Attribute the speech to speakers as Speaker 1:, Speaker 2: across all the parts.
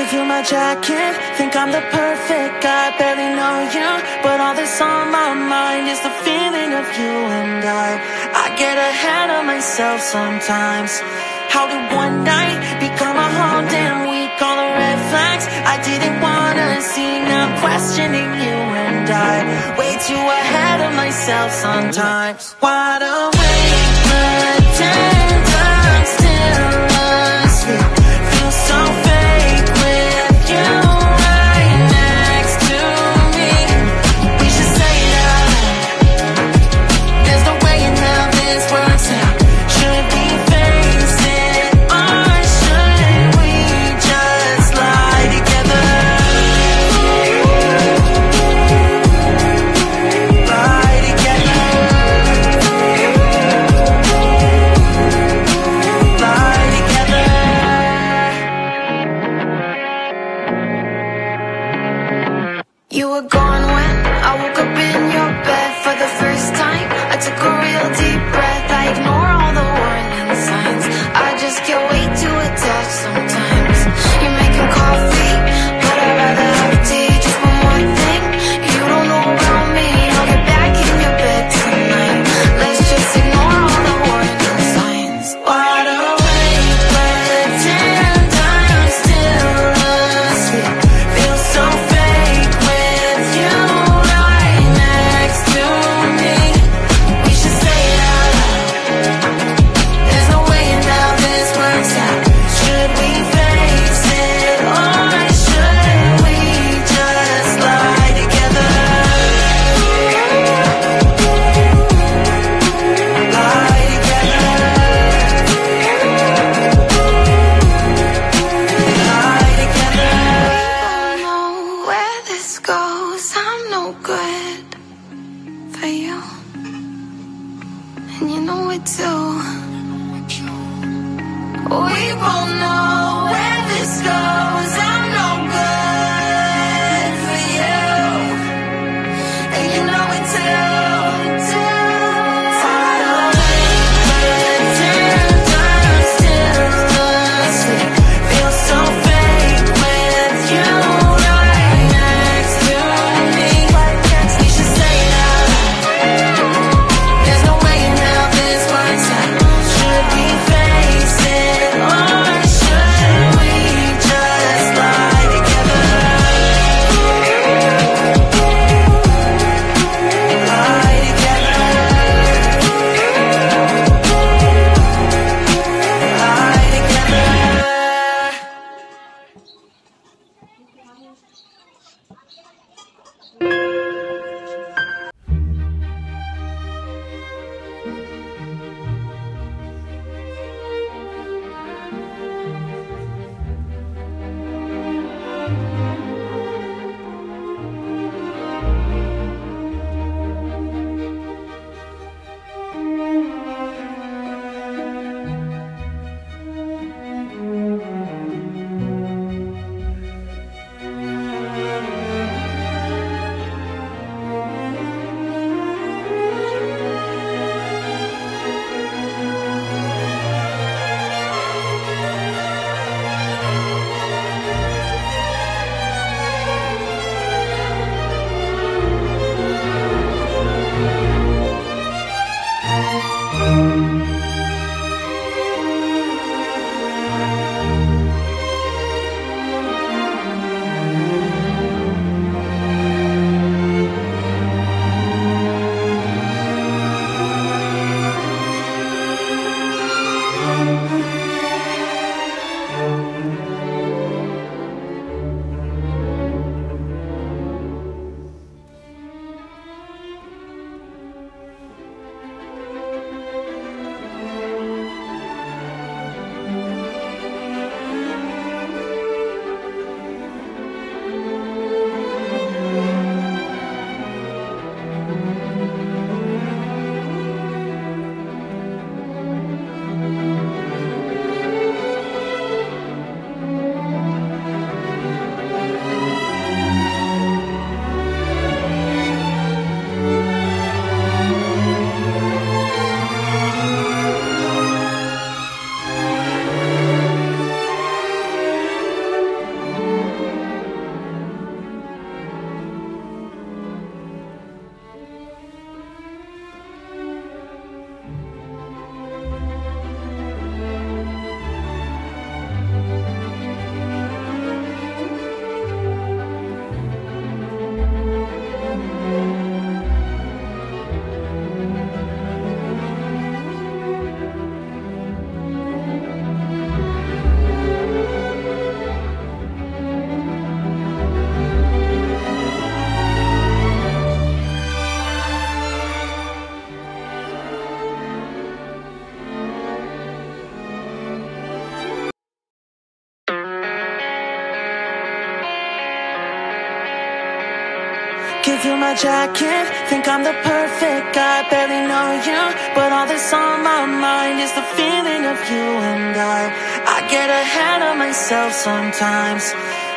Speaker 1: feel my jacket, think I'm the perfect guy. Barely know you, but all that's on my mind is the feeling of you and I get ahead of myself sometimes. How did one night become a whole damn week? All the red flags I didn't wanna see, now I'm questioning you and I way too ahead of myself sometimes. Wide awake, pretend I'm still asleep. Feel so fake with you right next to me. We should say it out loud. There's no way in how this works out. Should we face it or should we just lie together? Lie together. Lie together. You were gone when I woke up in your bed for the first time. I took a real deep breath. I ignore all the warning signs. I just get way too attached sometimes. You're making coffee, but I'd rather have tea. Just one more thing you don't know about me. I'll get back in your bed tonight. Let's just ignore all the warning signs. Wide awake, pretend I'm still asleep. Feel so fake with you right next to me. We should say it out loud. There's no way in how this works out. Should we face it or should we just lie together? Lie together. Lie together. We don't know where this goes. I'm no good for you, and you know it too. We both know where this goes. I'm no good for you, and you know it too. Wide awake, pretend I'm still asleep. Feel so fake with you right next to me. We should say it out loud. There's no way in how this works out. Should we face it or should we just feel my jacket, think I'm the perfect guy. Barely know you, but all that's on my mind is the feeling of you and I get ahead of myself sometimes.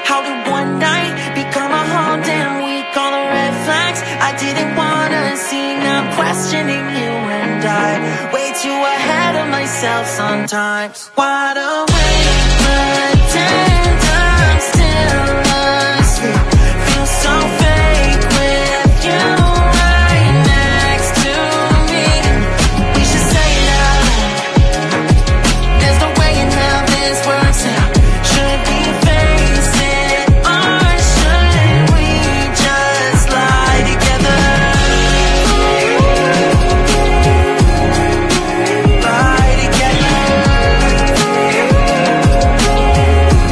Speaker 1: How did one night become a whole damn week? All the red flags I didn't wanna see, now I'm questioning you and way too ahead of myself sometimes. Wide awake.